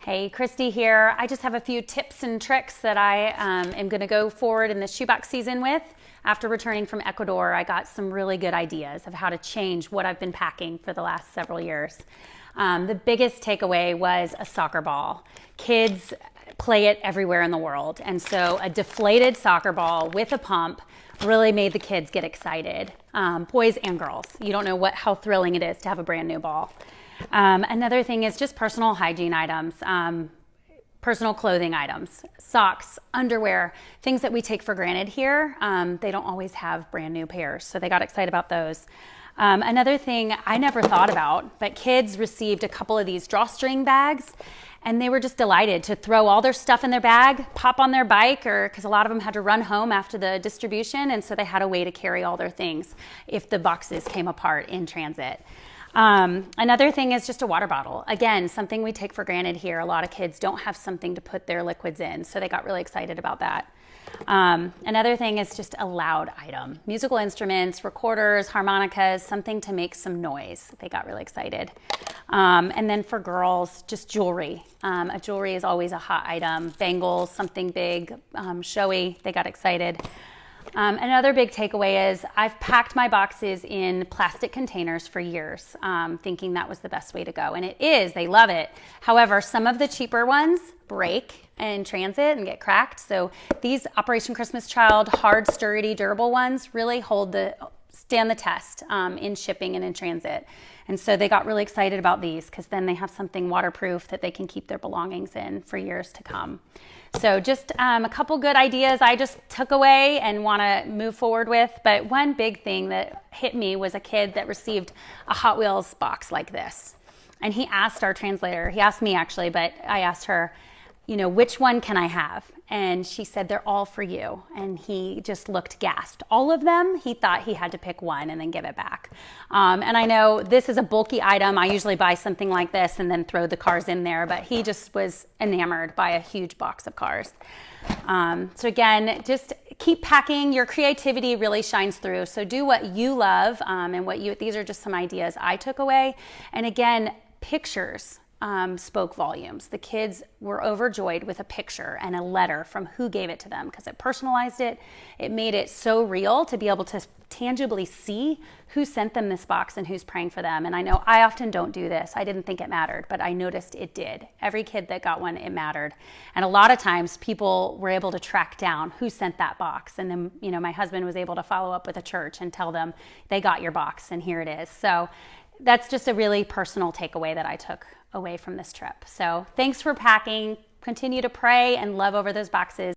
Hey, Christy here. I just have a few tips and tricks that I am going to go forward in the shoebox season with. After returning from Ecuador, I got some really good ideas of how to change what I've been packing for the last several years. The biggest takeaway was a soccer ball. Kids play it everywhere in the world, and so a deflated soccer ball with a pump really made the kids get excited, boys and girls. You don't know how thrilling it is to have a brand new ball. Another thing is just personal hygiene items, personal clothing items, socks, underwear, things that we take for granted here. They don't always have brand new pairs, so they got excited about those. Another thing I never thought about, but kids received a couple of these drawstring bags, and they were just delighted to throw all their stuff in their bag, pop on their bike, or because a lot of them had to run home after the distribution, and so they had a way to carry all their things if the boxes came apart in transit. Another thing is just a water bottle. Again, something we take for granted here. A lot of kids don't have something to put their liquids in, so they got really excited about that. Another thing is just a loud item. Musical instruments, recorders, harmonicas, something to make some noise. They got really excited. And then for girls, just jewelry. Jewelry is always a hot item. Bangles, something big, showy. They got excited. Another big takeaway is I've packed my boxes in plastic containers for years, thinking that was the best way to go. And it is, they love it. However, some of the cheaper ones break in transit and get cracked. So these Operation Christmas Child, hard, sturdy, durable ones really stand the test in shipping and in transit. And so they got really excited about these because then they have something waterproof that they can keep their belongings in for years to come. So just a couple good ideas I just took away and want to move forward with. But one big thing that hit me was a kid that received a Hot Wheels box like this. And he asked our translator, he asked me actually, but I asked her, which one can I have? And she said, they're all for you. And he just looked gasped. All of them, he thought he had to pick one and then give it back. And I know this is a bulky item. I usually buy something like this and then throw the cars in there, but he just was enamored by a huge box of cars. So again, just keep packing. Your creativity really shines through. So do what you love and these are just some ideas I took away. And again, pictures. Spoke volumes. The kids were overjoyed with a picture and a letter from who gave it to them because it personalized it. It made it so real to be able to tangibly see who sent them this box and who's praying for them. And I know I often don't do this. I didn't think it mattered, but I noticed it did. Every kid that got one, it mattered. And a lot of times people were able to track down who sent that box. And then, my husband was able to follow up with a church and tell them they got your box and here it is. So that's just a really personal takeaway that I took away from this trip. So thanks for packing. Continue to pray and love over those boxes.